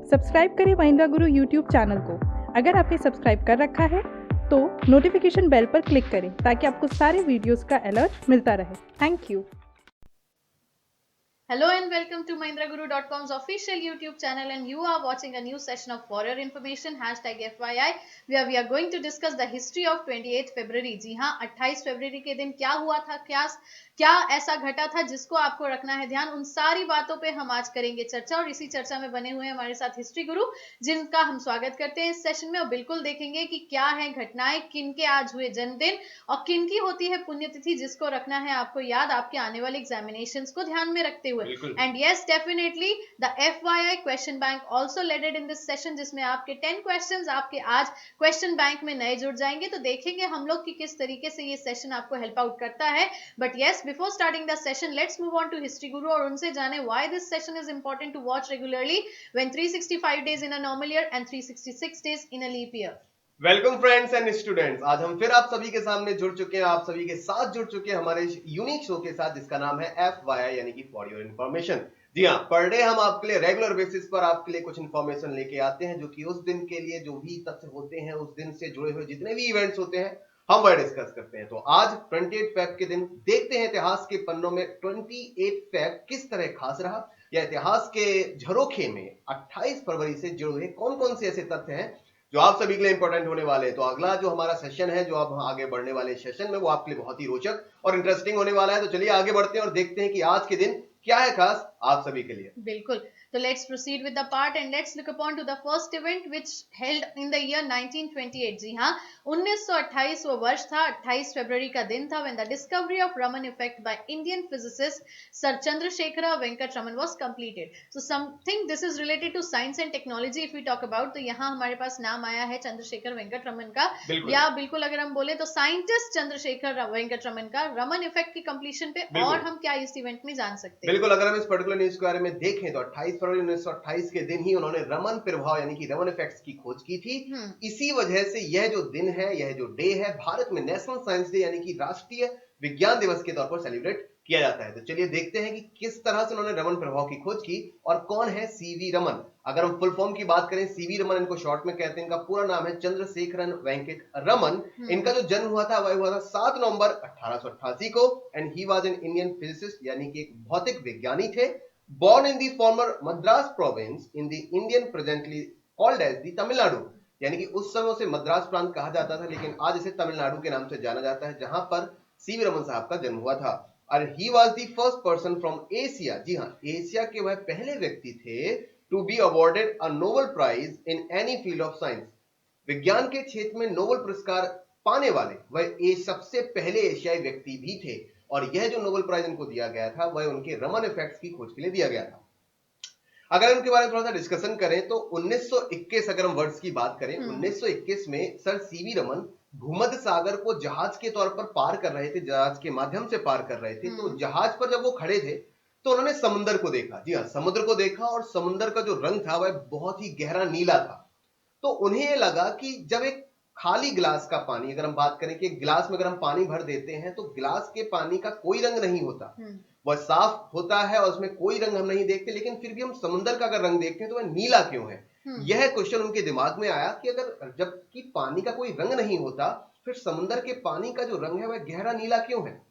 Subscribe करें महिंद्रा गुरु YouTube channel को। अगर आपने सब्सक्राइब कर रखा है तो नोटिफिकेशन बेल पर क्लिक करें ताकि आपको सारे वीडियोस का अलर्ट मिलता रहे। Thank you. Hello and welcome to MahindraGuru.com's official YouTube channel, and you are watching a new session of For Your Information #FYI where we are going to discuss the history of 28th February। जी हाँ, 28 फरवरी के दिन क्या हुआ था, क्या ऐसा घटा था जिसको आपको रखना है ध्यान, उन सारी बातों पे हम आज करेंगे चर्चा। और इसी चर्चा में बने हुए हैं हमारे साथ हिस्ट्री गुरु, जिनका हम स्वागत करते हैं इस सेशन में। और बिल्कुल देखेंगे कि क्या है घटनाएं, किन के आज हुए जन्मदिन और किन की होती है पुण्यतिथि, जिसको रखना है आपको याद आपके आने वाले एग्जामिनेशंस को ध्यान में रखते हुए। And yes, definitely the FYI question bank also leaded in this session, जिसमें आपके 10 क्वेश्चंस आपके आज क्वेश्चन बैंक में नए जुड़ जाएंगे। तो देखेंगे हम लोग कि किस तरीके से ये सेशन आपको हेल्प आउट करता है। But yes, before starting the session, let's move on to history guru और उनसे जाने why this session is important to watch regularly when 365 days in a normal year and 366 days in a leap year। Welcome friends and students, आज हम फिर आप सभी के सामने जुड़ चुके हैं, आप सभी के साथ जुड़ चुके हैं हमारे यूनिक शो के साथ जिसका नाम है FYI यानी कि फॉर योर इन्फॉर्मेशन। जी हाँ, पर डे हम आपके लिए रेगुलर बेसिस पर आपके लिए कुछ इन्फॉर्मेशन लेके आते हैं जो कि उस दिन के लिए जो भी तथ्य होते हैं, उस दिन से जुड़े हुए जितने भी इवेंट्स होते हैं हम वह डिस्कस करते हैं। तो आज 28 फेब के दिन देखते हैं इतिहास के पन्नों में 28 फेब किस तरह खास रहा, या इतिहास के झरोखे में 28 फरवरी से जुड़े हुए कौन कौन से ऐसे तथ्य हैं जो आप सभी के लिए इंपॉर्टेंट होने वाले हैं। तो अगला जो हमारा सेशन है, जो अब आगे बढ़ने वाले सेशन में, वो आपके लिए बहुत ही रोचक और इंटरेस्टिंग होने वाला है। तो चलिए आगे बढ़ते हैं और देखते हैं कि आज के दिन क्या है खास आप सभी के लिए। बिल्कुल, तो let's proceed with the part and let's look upon two the first event which held in the year 1928। जी हाँ, 1928 वो वर्ष था, 28 फरवरी का दिन था, when the discovery of Raman effect by Indian physicist sir Chandrasekhara Venkata Raman was completed. So something this is related to science and technology if we talk about, तो यहाँ हमारे पास नाम आया है चंद्रशेखर वेंकट रमन का, या बिल्कुल अगर हम बोले तो साइंटिस्ट चंद्रशेखर वेंकट रमन का, रमन इफेक्ट की कंप्लीशन पे। और हम क्या इस इवेंट में जान सकते हैं? बिल्कुल, अगर हम इस पर्टिकुलर न्यूज के बारे में देखें तो 28 फरवरी 1928 के दिन ही उन्होंने रमन प्रभाव यानी कि रमन इफेक्ट्स की खोज की थी। इसी वजह से यह जो दिन है, यह जो डे है, भारत में नेशनल साइंस डे यानी कि राष्ट्रीय विज्ञान दिवस के तौर पर सेलिब्रेट किया जाता है। तो चलिए देखते हैं कि किस तरह से उन्होंने रमन प्रभाव की खोज की और कौन है सीवी रमन। अगर हम फुल फॉर्म की बात करें, सीवी रमन इनको शॉर्ट में कहते हैं, इनका पूरा नाम है चंद्रशेखरन वेंकट रमन। इनका जो जन्म हुआ था वह हुआ था 7 नवंबर 1888 को, and he was an Indian physicist यानी कि एक भौतिक विज्ञानी थे। Born in the former Madras province in the Indian presently called as the Tamil Nadu, यानी कि उस समय उसे मद्रास प्रांत कहा जाता था लेकिन आज इसे तमिलनाडु के नाम से जाना जाता है, जहां पर सीवी रमन साहब का जन्म हुआ था। और he was the first person from Asia, जी हाँ, एशिया के वह पहले व्यक्ति थे to be awarded a Nobel prize in any field of science. विज्ञान के क्षेत्र में नोबेल पुरस्कार पाने वाले वह सबसे पहले एशियाई व्यक्ति भी थे। और यह जो नोबेल प्राइज इनको दिया गया था वह उनके रमन इफेक्ट्स की खोज के लिए दिया गया था। अगर इनके बारे में थोड़ा सा डिस्कशन करें तो 1921, अगर हम वर्ड्स की बात करें, 1921 में सर सीवी रमन भूमध्य सागर को जहाज के तौर पर पार कर रहे थे, जहाज के माध्यम से पार कर रहे थे। तो जहाज पर जब वो खड़े थे तो उन्होंने समुद्र को देखा। जी हाँ, समुद्र को देखा और समुद्र का जो रंग था वह बहुत ही गहरा नीला था। तो उन्हें लगा कि जब एक खाली गिलास का पानी, अगर हम बात करें कि गिलास में अगर हम पानी भर देते हैं तो गिलास के पानी का कोई रंग नहीं होता, वह साफ होता है और उसमें कोई रंग हम नहीं देखते, लेकिन फिर भी हम समुद्र का अगर रंग देखते हैं तो वह नीला क्यों है। यह क्वेश्चन उनके दिमाग में आया कि अगर जबकि पानी का कोई रंग नहीं होता, फिर समुद्र के पानी का जो रंग है वह गहरा नीला क्यों है।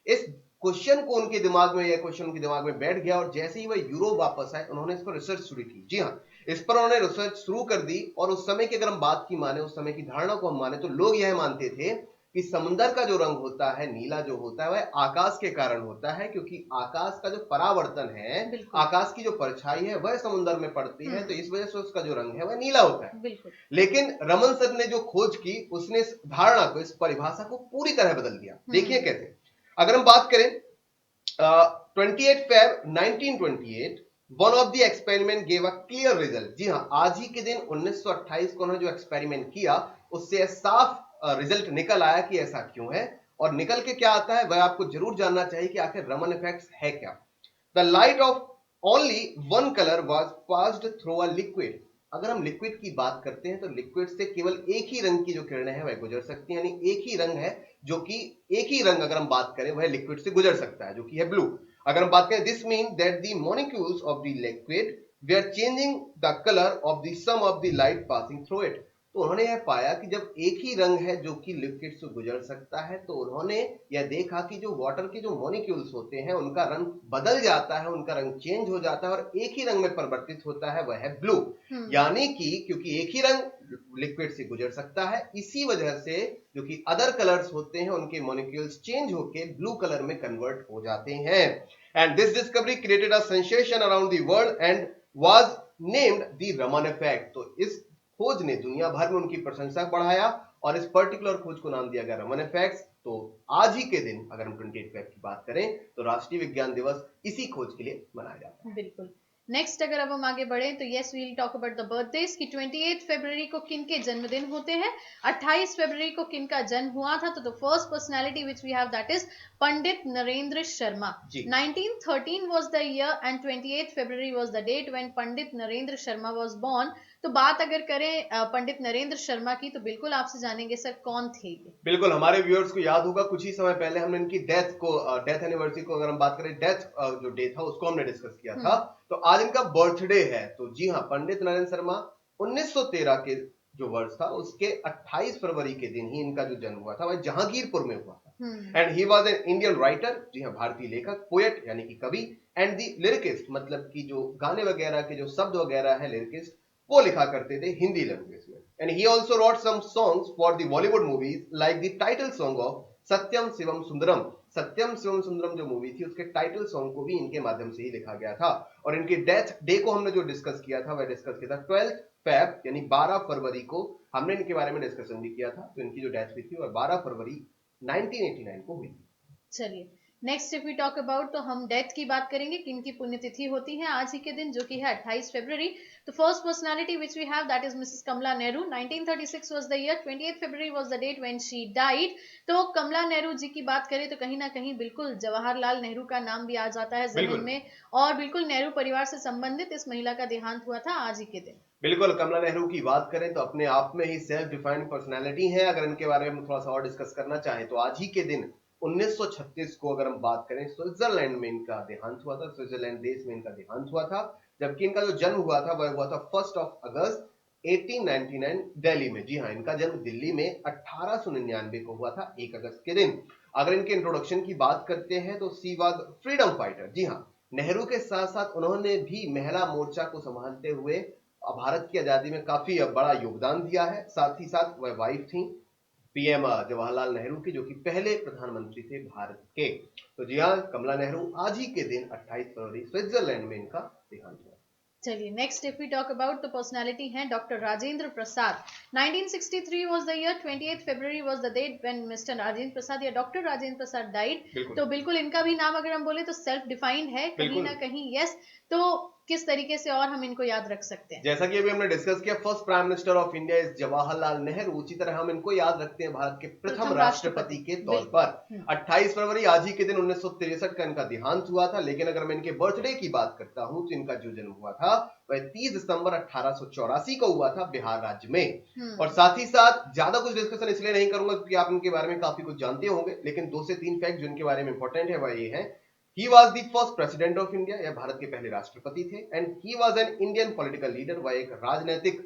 इस क्वेश्चन को उनके दिमाग में, यह क्वेश्चन उनके दिमाग में बैठ गया और जैसे ही वह यूरोप वापस आए उन्होंने इस पर रिसर्च शुरू की। जी हाँ, इस पर उन्होंने रिसर्च शुरू कर दी। और उस समय की अगर हम बात की माने, उस समय की धारणा को हम माने, तो लोग यह मानते थे कि समुद्र का जो रंग होता है, नीला जो होता है, वह आकाश के कारण होता है, क्योंकि आकाश का जो परावर्तन है, आकाश की जो परछाई है वह समुद्र में पड़ती है, तो इस वजह से उसका जो रंग है वह नीला होता है। लेकिन रमन सर ने जो खोज की, उसने इस धारणा को, इस परिभाषा को पूरी तरह बदल दिया। देखिए कैसे। अगर हम बात करें 28 Feb 1928, one of the experiment gave a clear result. जी हाँ, आज ही के दिन 1928 को उन्होंने जो एक्सपेरिमेंट किया उससे साफ रिजल्ट निकल आया कि ऐसा क्यों है। और निकल के क्या आता है वह आपको जरूर जानना चाहिए कि आखिर रमन इफेक्ट्स है क्या। The light of only one colour was passed through a liquid. अगर हम लिक्विड की बात करते हैं तो लिक्विड से केवल एक ही रंग की जो किरणें हैं वह गुजर सकती हैं, यानी एक ही रंग है जो कि एक ही रंग अगर हम बात करें वह लिक्विड से गुजर सकता है, जो कि है ब्लू। अगर हम बात करें, this mean that the molecules of the liquid we are changing the colour of the some of the light passing through it. तो उन्होंने यह पाया कि जब एक ही रंग है जो कि लिक्विड से गुजर सकता है, तो उन्होंने यह देखा कि जो वाटर के जो मॉलिक्यूल्स होते हैं उनका रंग बदल जाता है, उनका रंग चेंज हो जाता है और एक ही रंग में परिवर्तित होता है, वह है ब्लू। यानी कि क्योंकि एक ही रंग लिक्विड से गुजर सकता है, इसी वजह से जो कि अदर कलर्स होते हैं उनके मॉलिक्यूल्स चेंज होके ब्लू कलर में कन्वर्ट हो जाते हैं। And this discovery created a sensation around the world and was named the Raman effect. तो इस खोज ने दुनिया भर में उनकी प्रशंसा बढ़ाया और इस पर्टिकुलर खोज को नाम दिया गया रमन इफेक्ट। तो आज ही के दिन अगर हम 28 फेब की बात करें तो राष्ट्रीय विज्ञान दिवस इसी खोज के लिए मनाया जाता है। बिल्कुल। नेक्स्ट अगर अब हम आगे बढ़े तो yes we'll talk about the birthdays की 28 फरवरी को किन के जन्मदिन होते हैं। 28 फरवरी को किन का जन्म हुआ था, तो the first personality which we have that is Pandit Narendra Sharma. 1913 was the year and 28 February was the date when Pandit Narendra Sharma was born। तो बात अगर करें पंडित नरेंद्र शर्मा की तो बिल्कुल आपसे जानेंगे सर कौन थे ये। बिल्कुल, हमारे व्यूअर्स को याद होगा कुछ ही समय पहले हमने इनकी डेथ एनिवर्सरी को अगर हम बात करें, डेथ जो डे था उसको हमने डिस्कस किया था। तो आज इनका बर्थडे है। तो जी हाँ, पंडित नरेंद्र शर्मा 1913 के जो वर्ष था उसके 28 फरवरी के दिन ही इनका जो जन्म हुआ था वह जहांगीरपुर में हुआ था। And he was an Indian writer, जी हाँ, भारतीय लेखक, पोएट यानी कि कवि, एंड दी लिरिकिस्ट, मतलब कि जो गाने वगैरह के जो शब्द वगैरह है लिरिकिस्ट, वो लिखा करते थे हिंदी लैंग्वेज में। And he also wrote some songs for the Bollywood movies like the title song of Satyam Shivam Sundaram. Satyam Shivam Sundaram जो मूवी थी उसके टाइटल सॉन्ग को भी इनके माध्यम से ही लिखा गया था। और इनके डेथ डे को हमने जो डिस्कस किया था वह डिस्कस किया था 12 फेब यानी 12 फरवरी को हमने इनके बारे में डिस्कशन भी किया था। तो इनकी जो डेथ हुई थी वह 12 फरवरी 1989 को हुई थी। चलिए next if we talk about, तो हम डेथ की बात करेंगे किनकी पुण्यतिथि होती है आज ही के दिन, जो कि है 28 फरवरी। तो first personality which we have that is Mrs Kamala Nehru. 1936 was the year, 28 February was the date when she died. तो कमला नेहरू जी की बात करें तो कहीं ना कहीं बिल्कुल जवाहरलाल नेहरू का नाम भी आ जाता है जमीन में, और बिल्कुल नेहरू परिवार से संबंधित इस महिला का देहांत हुआ था आज ही के दिन। बिल्कुल, कमला नेहरू की बात करें तो अपने आप में ही सेल्फ डिफाइंड पर्सनालिटी है। अगर इनके बारे में थोड़ा सा और डिस्कस करना चाहें तो आज ही के दिन 1936 को अगर हम बात करें, स्विट्जरलैंड में इनका देहांत हुआ था। स्विट्जरलैंड देश में इनका देहांत हुआ था, जबकि इनका जो जन्म हुआ था वह हुआ था 1 अगस्त 1899 दिल्ली में। जी हाँ, इनका जन्म दिल्ली में 1899 को हुआ था 1 अगस्त के दिन। अगर इनके इंट्रोडक्शन की बात करते हैं तो सी वाज फ्रीडम फाइटर। जी हाँ, नेहरू के साथ साथ उन्होंने भी महिला मोर्चा को संभालते हुए भारत की आजादी में काफी बड़ा योगदान दिया है। साथ ही साथ वह वाइफ थी पीएम जवाहरलाल नेहरू की, जो कि पहले प्रधानमंत्री थे भारत के। तो जी हाँ, कमला नेहरू आज ही के दिन 28 फरवरी स्विट्जरलैंड में इनका देहांत हुआ। चलिए next if we talk about the personality है doctor Rajendra Prasad. 1963 was the year, 28 February was the date when mister Rajendra Prasad या डॉक्टर राजेंद्र प्रसाद डाइड। तो बिल्कुल इनका भी नाम अगर हम बोले तो सेल्फ डिफाइंड है कहीं ना कहीं। यस, तो किस तरीके से और हम इनको याद रख सकते हैं? जैसा कि अभी हमने डिस्कस किया, first prime minister of India is Jawaharlal Nehru. उसी तरह हम इनको याद रखते हैं भारत के प्रथम राष्ट्रपति के तौर पर। 28 फरवरी आज ही के दिन 1963 का इनका देहांत हुआ था। लेकिन अगर मैं इनके बर्थडे की बात करता हूं तो इनका जो जन्म हुआ था वह 30 दिसंबर 1884 को हुआ था बिहार राज्य में। और साथ ही साथ ज्यादा कुछ डिस्कशन इसलिए नहीं करूंगा क्योंकि आप इनके बारे में काफी कुछ जानते होंगे, लेकिन 2 से 3 फैक्ट जो इनके बारे में इंपॉर्टेंट है वह ये है, he was the first president of India, यह भारत के पहले राष्ट्रपति थे। And he was an Indian political leader, वह एक राजनीतिक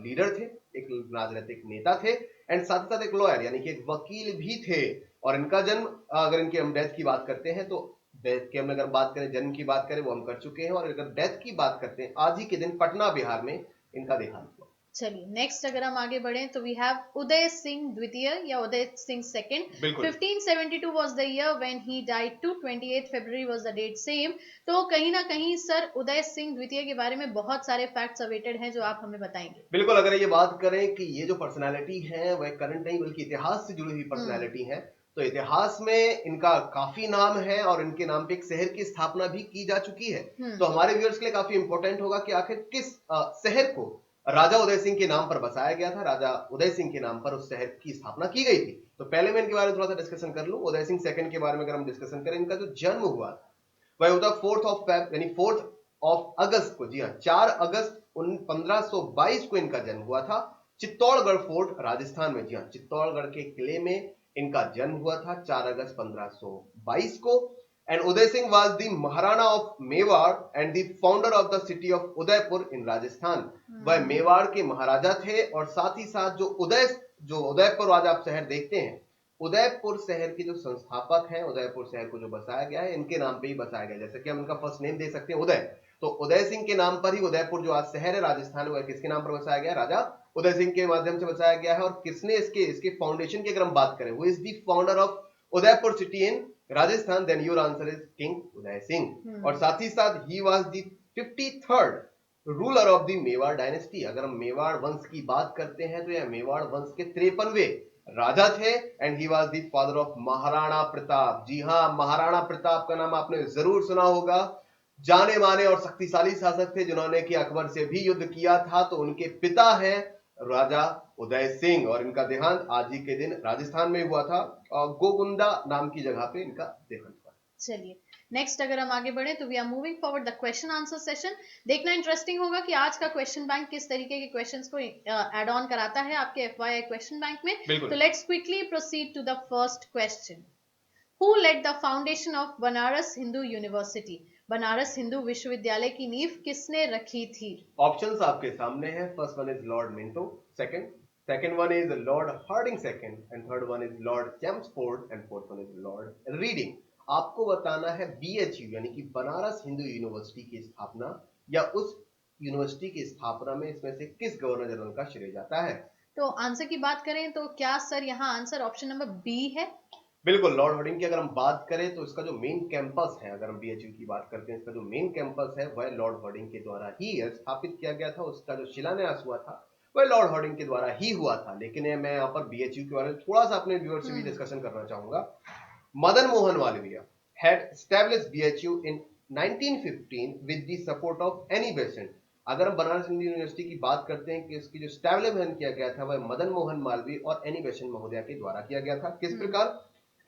लीडर थे, एक राजनीतिक नेता थे। एंड साथ ही साथ एक लॉयर यानी कि एक वकील भी थे। और इनका जन्म, अगर इनके हम डेथ की बात करते हैं तो डेथ की हम अगर बात करें, जन्म की बात करें वो हम कर चुके हैं। और अगर डेथ की बात करते हैं आज ही के दिन पटना बिहार में इनका देहांत हुआ। चलिए नेक्स्ट अगर हम आगे बढ़े तो वी हैव उदय सिंह द्वितीय या Uday Singh second. 1572 was the year when he died too, 28 February was the date same. तो कहीं ना कहीं सर उदय सिंह द्वितीय के बारे में बहुत सारे फैक्ट्स अवेटेड हैं जो आप हमें बताएंगे। बिल्कुल, अगर ये बात करें कि ये जो पर्सनैलिटी है वह करंट नहीं बल्कि इतिहास से जुड़ी हुई पर्सनैलिटी है, तो इतिहास में इनका काफी नाम है और इनके नाम पे एक शहर की स्थापना भी की जा चुकी है। तो हमारे व्यूअर्स के लिए काफी इंपॉर्टेंट होगा कि आखिर किस शहर को राजा उदय सिंह के नाम पर बसाया गया था, राजा उदय सिंह के नाम पर उस शहर की स्थापना की गई थी। तो पहले मैं इनके बारे में थोड़ा सा डिस्कशन कर लूं। उदय सिंह सेकंड के बारे में अगर हम डिस्कशन करें, इनका जो जन्म हुआ था वह होता 4 अगस्त को। जी हाँ, 4 अगस्त 1522 को इनका जन्म हुआ था चित्तौड़गढ़ फोर्ट राजस्थान में। जी हाँ, चित्तौड़गढ़ के किले में इनका जन्म हुआ था 4 अगस्त 1522 को। And Uday Singh was the Maharana of Mewar and the founder of the city of Udaipur in Rajasthan. वह मेवाड़ के महाराजा थे और साथ ही साथ जो उदयपुर आज आप शहर देखते हैं, उदयपुर शहर के जो संस्थापक हैं, उदयपुर शहर को जो बसाया गया है, इनके नाम पे ही बसाया गया। जैसे कि हम इनका फर्स्ट नेम दे सकते हैं उदय, तो उदय सिंह के नाम पर ही उदयपुर जो आज शहर है राजस्थान, वह किसके नाम पर बसाया गया? राजा उदय सिंह के माध्यम से बसाया गया है। और किसने इसके फाउंडेशन की अगर हम बात करें, who is the founder of Udaipur city in Rajasthan, then your answer is king Uday Singh. और साथ ही साथ he was the 53rd ruler of the Mewar dynasty. अगर हम मेवाड़ वंश की बात करते हैं तो यह मेवाड़ वंश के 53वें राजा थे and he was the father of Maharana Pratap. जी हां, महाराणा प्रताप का नाम आपने जरूर सुना होगा। जाने माने और शक्तिशाली शासक थे जिन्होंने कि अकबर से भी युद्ध किया था। तो उनके पिता हैं राजा उदय सिंह और इनका देहांत आज ही के दिन राजस्थान में हुआ था और गोगुंडा नाम की जगह पे इनका देहांत हुआ। चलिए नेक्स्ट अगर हम आगे बढ़े तो we are moving forward the question answer session. देखना इंटरेस्टिंग होगा कि आज का क्वेश्चन बैंक किस तरीके के क्वेश्चंस को ऐड ऑन कराता है आपके FYI क्वेश्चन बैंक में। तो let's quickly proceed to the first question. Who led the foundation of Banaras Hindu university? Banaras Hindu विश्वविद्यालय की नींव किसने रखी थी? ऑप्शंस आपके सामने हैं। First one is Lord Minto, second one is Lord Hardinge second, and third one is Lord Chelmsford, and fourth one is Lord Reading. आपको बताना है BHU यानी कि बनारस हिंदू यूनिवर्सिटी की स्थापना या उस यूनिवर्सिटी की स्थापना में इसमें से किस गवर्नर जनरल का श्रेय जाता है। तो आंसर की बात करें तो क्या सर यहाँ आंसर ऑप्शन नंबर बी है? बिल्कुल, लॉर्ड हार्डिंग की अगर हम बात करें तो इसका जो मेन कैंपस है, अगर हम BHU की बात करते हैं, इसका जो मेन कैंपस है वह लॉर्ड हार्डिंग के द्वारा ही स्थापित किया गया था। उसका जो शिलान्यास हुआ था वह लॉर्ड हार्डिंग के द्वारा ही हुआ था। लेकिन मैं यहाँ पर BHU के बारे में थोड़ा सा अपने व्यूअर्स से भी डिस्कशन करना चाहूंगा। Madan Mohan Malviya had established BHU in 1915 with the support of Annie Besant। अगर हम बनारस हिंदू यूनिवर्सिटी की बात करते हैं कि इसकी जो स्टैब्लिशमेंट किया गया था वह मदन मोहन मालवीय और एनी बेसेंट महोदया के द्वारा किया गया था। किस प्रकार?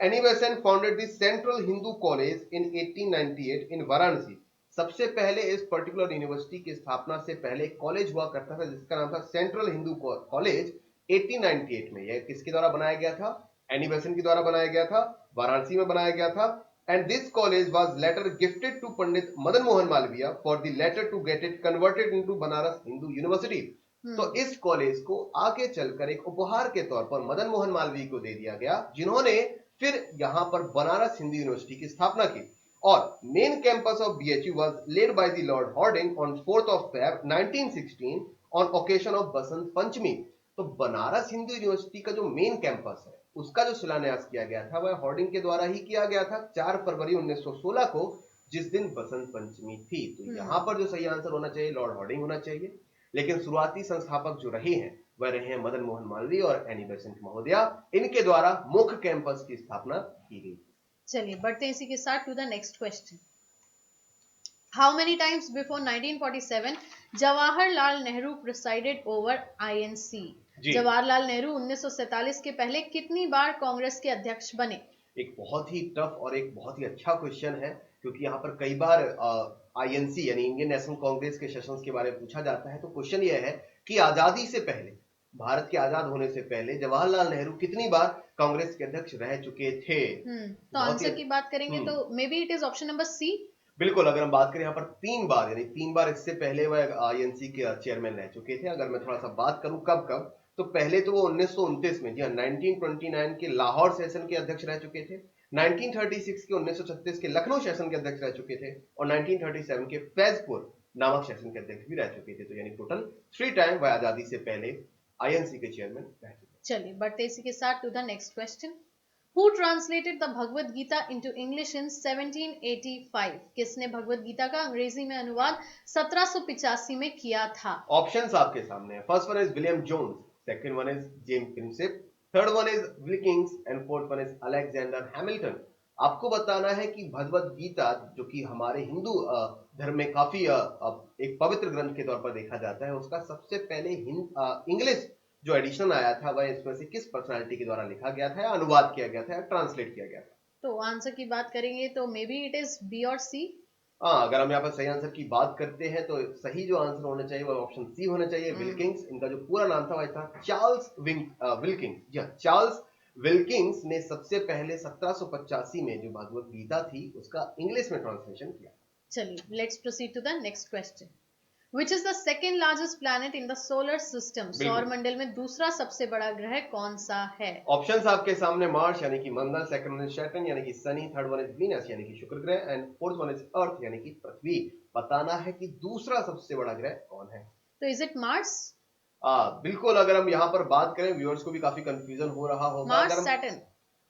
Annie Besant founded the central Hindu college in 1898 इन वाराणसी। सबसे पहले इस पर्टिकुलर यूनिवर्सिटी की स्थापना से पहले एक कॉलेज हुआ करता था जिसका नाम था सेंट्रल हिंदू कॉलेज। 1898 में यह किसके द्वारा बनाया गया था? एनी बेसेंट के द्वारा बनाया गया था, वाराणसी में बनाया गया था। And this college was later gifted to Pandit Madan Mohan Malviya for the latter to get it converted into Banaras Hindu University। तो इस कॉलेज को आगे चलकर एक उपहार के तौर पर मदन मोहन मालवीय को दे दिया गया, जिन्होंने फिर यहां पर बनारस हिंदू यूनिवर्सिटी की स्थापना की। और main campus of BHU was laid by the Lord Hardinge on 4th of Feb 1916 on occasion of Basant Panchami. तो बनारस हिंदू यूनिवर्सिटी का जो मेन कैंपस है उसका जो शिलान्यास किया गया था वह हार्डिंग के द्वारा ही किया गया था 4 फरवरी 1916 को, जिस दिन बसंत पंचमी थी। तो यहां पर जो सही आंसर होना चाहिए लॉर्ड हार्डिंग होना चाहिए। लेकिन शुरुआती संस्थापक जो रहे हैं वह रहे हैं मदन मोहन मालवीय और एनी बेसेंट महोदया। इनके द्वारा मुख्य कैंपस की स्थापना की गई। चलिए बढ़ते हैं इसी के साथ to the next question. How many times before 1947 Jawaharlal Nehru presided over INC? Jawaharlal Nehru 1947 के पहले कितनी बार कांग्रेस के अध्यक्ष बने? एक बहुत ही टफ और एक बहुत ही अच्छा क्वेश्चन है, क्योंकि यहाँ पर कई बार INC यानी इंडियन नेशनल कांग्रेस के सेशंस के बारे में पूछा जाता है। तो क्वेश्चन यह है कि आजादी से पहले, भारत के आजाद होने से पहले जवाहरलाल नेहरू कितनी बार कांग्रेस के अध्यक्ष रह चुके थे? तो आंसर की बात करेंगे तो may be it is option number C. बिल्कुल, अगर हम बात करें यहाँ पर 3 बार, यानी 3 बार इससे पहले वह INC के चेयरमैन रह चुके थे। अगर मैं थोड़ा सा बात करूं कब कब, तो पहले तो वो 1929 में, जी हाँ, 1929 के लाहौर सेशन के अध्यक्ष रह चुके थे, 1936 के 1936 के लखनऊ सेशन के अध्यक्ष रह चुके थे और 1937 के फैजपुर नामक सेशन के अध्यक्ष भी रह चुके थे। तो यानी टोटल 3 टाइम वह आजादी से पहले INC के चेयरमैन रह चुके। चलिए बढ़ते इसी के साथ to the next question. Who translated the Bhagavad Gita into English in 1785? किसने भगवद गीता का अंग्रेजी में अनुवाद 1785 में किया था? ऑप्शंस आपके सामने हैं। First one is William Jones, second one is James Prinsep, third one is Wilkins and fourth one is Alexander Hamilton. आपको बताना है कि भगवद गीता, जो कि हमारे हिंदू धर्म में काफी एक पवित्र ग्रंथ के तौर पर देखा जाता है, उसका सबसे पहले इंग्लिश जो एडिशन आया था वह इसमें से किस पर्सनालिटी के द्वारा लिखा गया था, अनुवाद किया गया था, ट्रांसलेट किया गया था? तो आंसर की बात करेंगे तो may be it is B और सी। अगर हम यहाँ पर सही आंसर की बात करते हैं तो सही जो आंसर होना चाहिए वह ऑप्शन सी होना चाहिए, विल्किंस। इनका जो पूरा नाम था वह था चार्ल्स विल्किंस। जी हाँ, चार्ल्स विल्किंस ने सबसे पहले 1785 में जो भगवत गीता थी उसका इंग्लिश में ट्रांसलेशन किया। चलिए, let's proceed to the next question. Which is the second largest planet in the solar system? सौर मंडल में दूसरा सबसे बड़ा ग्रह कौन सा है? ऑप्शंस आपके सामने, मार्स यानी कि मंगल, सेकंड वन इज सैटर्न यानी कि Shani, third one is Venus यानी कि शुक्र ग्रह and fourth one is earth यानी कि पृथ्वी। बताना है कि दूसरा सबसे बड़ा ग्रह कौन है। तो इज इट मार्स? बिल्कुल, अगर हम यहाँ पर बात करें, व्यूअर्स को भी काफी कंफ्यूजन हो रहा होगा। Mars, Saturn?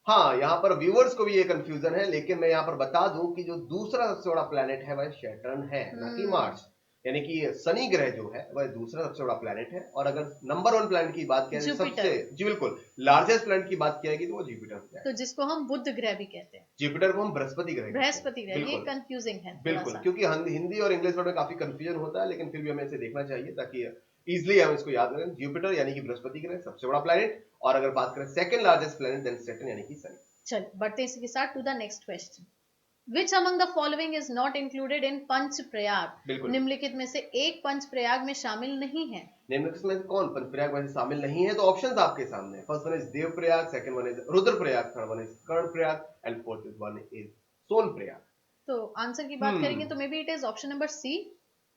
हाँ, यहाँ पर व्यूअर्स को भी ये कंफ्यूजन है, लेकिन मैं यहाँ पर बता दूं कि जो दूसरा सबसे बड़ा प्लेनेट है वह सैटर्न है, ना कि मार्स। यानी कि शनि ग्रह जो है वह दूसरा सबसे बड़ा प्लेनेट है। और अगर नंबर वन प्लेनेट की बात किया जाए, सबसे जी बिल्कुल लार्जेस्ट प्लेनेट की बात किया तो वो जुपिटर है। तो जिसको हम बुध ग्रह भी कहते हैं। जुपिटर को हम बृहस्पति ग्रह ये कंफ्यूजिंग है बिल्कुल, क्योंकि हिंदी और इंग्लिश वर्ड में काफी कंफ्यूजन होता है, लेकिन फिर भी हमें इसे देखना चाहिए ताकि इजिली हम इसको याद करें। जुपिटर यानी कि बृहस्पति ग्रह सबसे बड़ा प्लेनेट, और अगर बात करें second largest planet then Saturn यानी कि शनि। चल बढ़ते इसी के साथ to the next question. Which among the following is not included in Panch Prayag? निम्नलिखित में से एक पंच प्रयाग में शामिल नहीं है। निम्नलिखित में से कौन पंच प्रयाग में शामिल नहीं है? तो ऑप्शंस आपके सामने, first one is Dev Prayag, second one is Rudra Prayag, third one is Karna Prayag and fourth one is Son Prayag. तो आंसर की बात करेंगे तो may be it is option number C.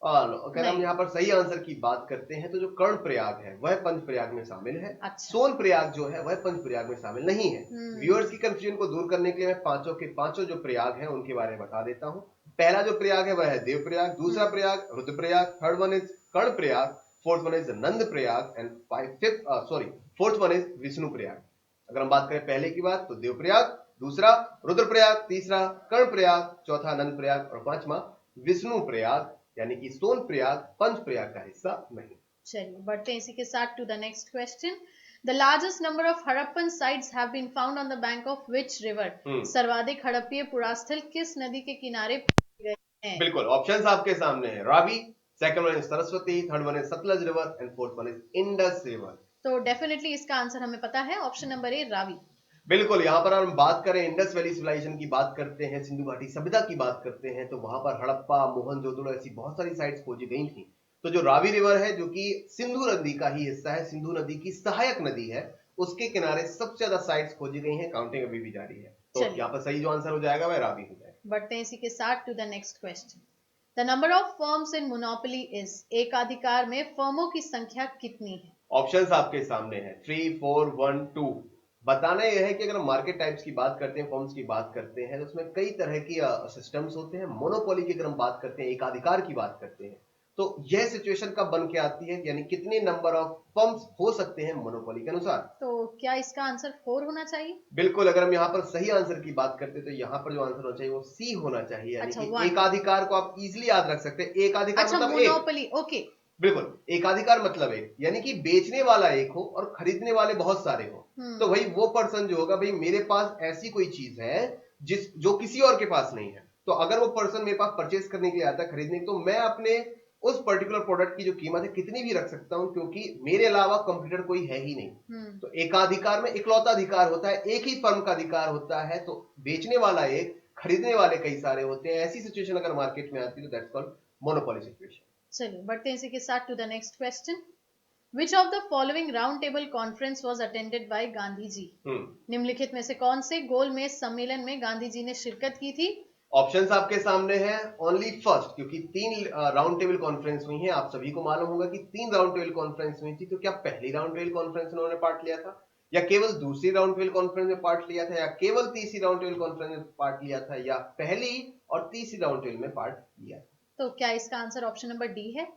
अगर हम यहाँ पर सही आंसर की बात करते हैं तो जो कर्ण प्रयाग है वह पंच प्रयाग में शामिल है। अच्छा। सोन प्रयाग जो है वह पंच प्रयाग में शामिल नहीं है। व्यूअर्स की कंफ्यूजन को दूर करने के लिए मैं पांचों के पांचों जो प्रयाग हैं उनके बारे में बता देता हूं। पहला जो प्रयाग है वह है देव प्रयाग, दूसरा Prayag Rudra Prayag, third one is Karna Prayag, fourth one is Nand Prayag and fourth one is Vishnu Prayag. अगर हम बात करें पहले की बात तो देव प्रयाग, दूसरा रुद्र प्रयाग, तीसरा कर्ण प्रयाग, चौथा नंद प्रयाग और पांचवा विष्णु प्रयाग यानी कि सोन प्रयाग पंच प्रयाग का हिस्सा नहीं। चलिए बढ़ते हैं इसी के साथ to the next question. The largest number of Harappan sites have been found on the bank of which river? सर्वाधिक हड़प्पीय पुरास्थल किस नदी के किनारे पाए गए हैं? बिल्कुल, ऑप्शंस आपके सामने है, Ravi, second one is Saraswati, third one is Sutlej river and fourth one is Indus river. तो डेफिनेटली इसका आंसर हमें पता है, ऑप्शन नंबर ए रावी। बिल्कुल, यहाँ पर हम बात करें इंडस वैली सिविलाइजेशन की बात करते हैं, सिंधु घाटी सभ्यता की बात करते हैं, तो वहां पर हड़प्पा, मोहनजोदड़ो ऐसी बहुत सारी साइट्स खोजी गई थी। तो जो रावी रिवर है जो कि सिंधु नदी का ही हिस्सा है, सिंधु नदी की सहायक नदी है, उसके किनारे सबसे ज्यादा साइट्स खोजी गई हैं। काउंटिंग अभी भी जारी है, तो यहाँ पर सही जो आंसर हो जाएगा वह रावी हो जाएगा। बढ़ते हैं इसी के साथ to the next question. The number of firms in monopoly is? एकाधिकार में फर्मों की संख्या कितनी है? ऑप्शंस आपके सामने है, 3, 4, 1, 2। बताना यह है कि अगर हम मार्केट टाइप्स की बात करते हैं, फर्म्स की बात करते हैं, तो उसमें कई तरह की सिस्टम्स होते हैं। मोनोपोली की अगर हम बात करते हैं, एकाधिकार की बात करते हैं, तो यह सिचुएशन कब बन के आती है, यानी कितने नंबर ऑफ फर्म्स हो सकते हैं मोनोपोली के अनुसार? तो क्या इसका आंसर 4 होना चाहिए? बिल्कुल, अगर हम यहाँ पर सही आंसर की बात करते हैं तो यहाँ पर जो आंसर होना चाहिए वो सी होना चाहिए, यानी कि एकाधिकार को आप इजिली याद रख सकते हैं। एकाधिकार मतलब मोनोपोली, ओके। बिल्कुल, एकाधिकार मतलब एक, यानी कि बेचने वाला एक हो और खरीदने वाले बहुत सारे हो। तो भाई वो पर्सन जो होगा, भाई मेरे पास ऐसी कोई चीज है जो किसी और के पास नहीं है, तो अगर वो पर्सन मेरे पास परचेस करने के लिए आता है, खरीदने, तो मैं अपने उस पर्टिकुलर प्रोडक्ट की जो कीमत है कितनी भी रख सकता हूं, क्योंकि मेरे अलावा कंपटीटर कोई है ही नहीं। तो एकाधिकार में इकलौता अधिकार होता है, एक ही फर्म का अधिकार होता है, तो बेचने वाला एक, खरीदने वाले कई सारे होते हैं। ऐसी सिचुएशन अगर मार्केट में आती है तो दैट्स कॉल्ड मोनोपोली सिचुएशन। चलिए बढ़ते हैं इसी के साथ to the next question. Which of the following round table conference was attended by Gandhi ji? निम्नलिखित में से कौन से गोलमेज सम्मेलन में गांधी जी ने शिरकत की थी? ऑप्शंस आपके सामने हैं, ओनली फर्स्ट, क्योंकि 3 राउंड टेबल कॉन्फ्रेंस हुई हैं। आप सभी को मालूम होगा कि 3 राउंड टेबल कॉन्फ्रेंस हुई थी। तो क्या पहली राउंड टेबल कॉन्फ्रेंस उन्होंने पार्ट लिया था, या केवल दूसरी राउंड टेबल कॉन्फ्रेंस में पार्ट लिया था, या केवल तीसरी राउंड टेबल कॉन्फ्रेंस में पार्ट लिया था, या पहली और तीसरी राउंड टेबल में पार्ट लिया? तो क्या इसका आंसर ऑप्शन नंबर डी है?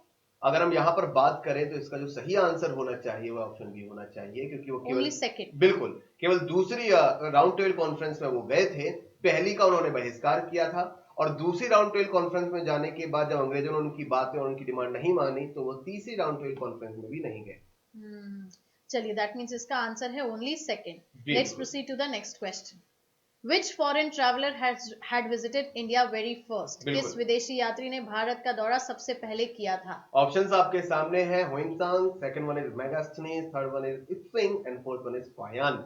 अगर हम यहाँ पर बात करें तो इसका जो सही आंसर होना चाहिए वो ऑप्शन बी होना चाहिए, क्योंकि वो केवल सेकंड, बिल्कुल केवल दूसरी राउंड टेबल कॉन्फ्रेंस में वो गए थे। पहली का उन्होंने बहिष्कार किया था, और दूसरी राउंड टेबल कॉन्फ्रेंस में जाने के बाद जब अंग्रेजों ने उनकी बातें और उनकी डिमांड नहीं मानी, तो वो तीसरी राउंड टेबल कॉन्फ्रेंस में भी नहीं गए। चलिए, दैट मींस इसका आंसर है only second. Let's proceed to the next question. Which foreign traveler had visited India very first? किस विदेशी यात्री ने भारत का दौरा सबसे पहले किया था? ऑप्शंस आपके सामने हैं, Hiuen Tsang, second one is Megasthenes, third one is Itsing and fourth one is Fahien.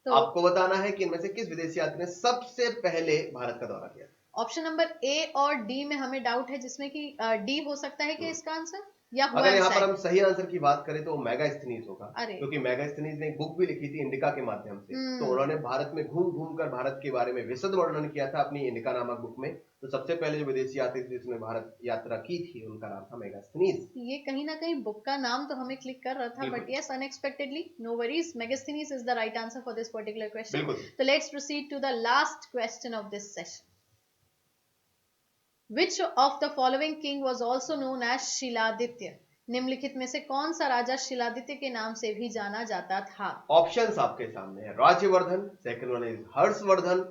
तो आपको बताना है कि इनमें से किस विदेशी यात्री ने सबसे पहले भारत का दौरा किया? ऑप्शन नंबर ए और डी में हमें डाउट है, जिसमें कि डी हो सकता है कि इसका आंसर? या हुआ अगर यहाँ पर exact? हम सही आंसर की बात करें तो वो मेगास्थनीज होगा, अरे क्योंकि मेगास्थनीज ने एक बुक भी लिखी थी इंडिका के माध्यम से। तो उन्होंने भारत में घूम घूम कर भारत के बारे में विशद वर्णन किया था अपनी इंडिका नामक बुक में। तो सबसे पहले जो विदेशी यात्री थे जिसने भारत यात्रा की थी उनका नाम था मेगास्थनीज। ये कहीं ना कहीं बुक का नाम तो हमें क्लिक कर रहा था, but yes, unexpectedly, no worries, Megasthenes is the right answer for this particular question. बिल्कुल। तो let's proceed to the last question of this session. Which of the following king was also known as Shiladitya? निम्नलिखित में से कौन सा राजा शिलादित्य के नाम से भी जाना जाता था? ऑप्शंस आपके सामने है। Rajyavardhan, second one is Harshavardhan,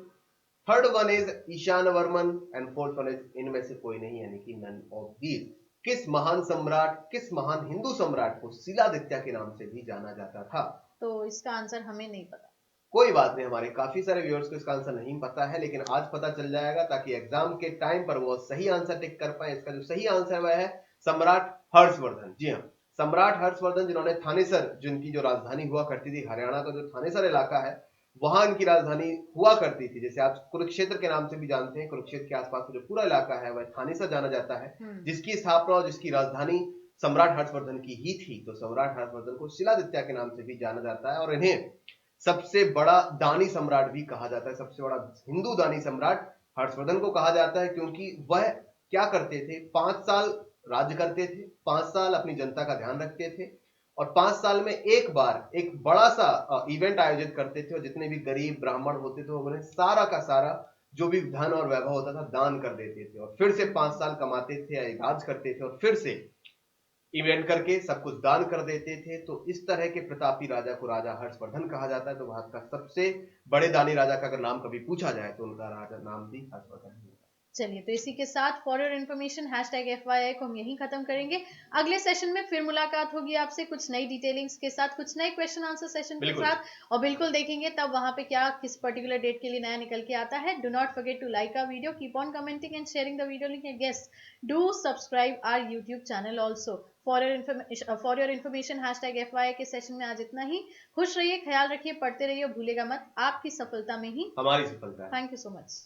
third one is Ishan Varman and fourth one is इनमें से कोई नहीं, यानी कि नन ऑफ दीज। किस महान सम्राट, किस महान हिंदू सम्राट को शिलादित्य के नाम से भी जाना जाता था? तो इसका आंसर हमें नहीं पता। कोई बात नहीं, हमारे काफी सारे व्यूअर्स को इसका आंसर नहीं पता है, लेकिन आज पता चल जाएगा ताकि एग्जाम के टाइम पर वो सही आंसर टिक कर पाए। इसका जो सही आंसर वह है सम्राट हर्षवर्धन। जी हाँ, सम्राट हर्षवर्धन, जिन्होंने थानेसर, जिनकी जो राजधानी हुआ करती थी, हरियाणा का जो थानेसर इलाका है वहां इनकी राजधानी हुआ करती थी। जैसे आप कुरुक्षेत्र के नाम से भी जानते हैं, कुरुक्षेत्र के आसपास का जो पूरा इलाका है वह थानेसर जाना जाता है, जिसकी स्थापना और जिसकी राजधानी सम्राट हर्षवर्धन की ही थी। तो सम्राट हर्षवर्धन को शिलादित्य के नाम से भी जाना जाता है और इन्हें सबसे बड़ा दानी सम्राट भी कहा जाता है। सबसे बड़ा हिंदू दानी सम्राट हर्षवर्धन को कहा जाता है, क्योंकि वह क्या करते थे, 5 साल राज्य करते थे, 5 साल अपनी जनता का ध्यान रखते थे और 5 साल में एक बार एक बड़ा सा इवेंट आयोजित करते थे और जितने भी गरीब ब्राह्मण होते थे उन्हें सारा का सारा जो भी धन और वैभव होता था दान कर देते थे और फिर से 5 साल कमाते थे, राज करते थे और फिर से इवेंट करके सब कुछ दान कर देते थे। तो इस तरह के प्रतापी राजा को राजा हर्षवर्धन कहा जाता है। तो भारत का सबसे बड़े दानी राजा का अगर नाम कभी पूछा जाए तो उनका राजा नाम भी हर्षवर्धन है। चलिए, तो इसी के साथ फॉर योर इन्फॉर्मेशन #FYI को हम यहीं खत्म करेंगे। अगले सेशन में फिर मुलाकात होगी आपसे कुछ नई डिटेलिंग्स के साथ, कुछ नए क्वेश्चन आंसर सेशन के साथ, और बिल्कुल देखेंगे तब वहां पे क्या किस पर्टिकुलर डेट के लिए नया निकल के आता है। Do not forget to like our video, keep on commenting and sharing the video link, and yes, do subscribe our YouTube channel also. For your information #FYI के सेशन में आज इतना ही। खुश रहिए, ख्याल रखिए, पढ़ते रहिए, भूलेगा मत, आपकी सफलता में ही हमारी सफलता है। Thank you so much.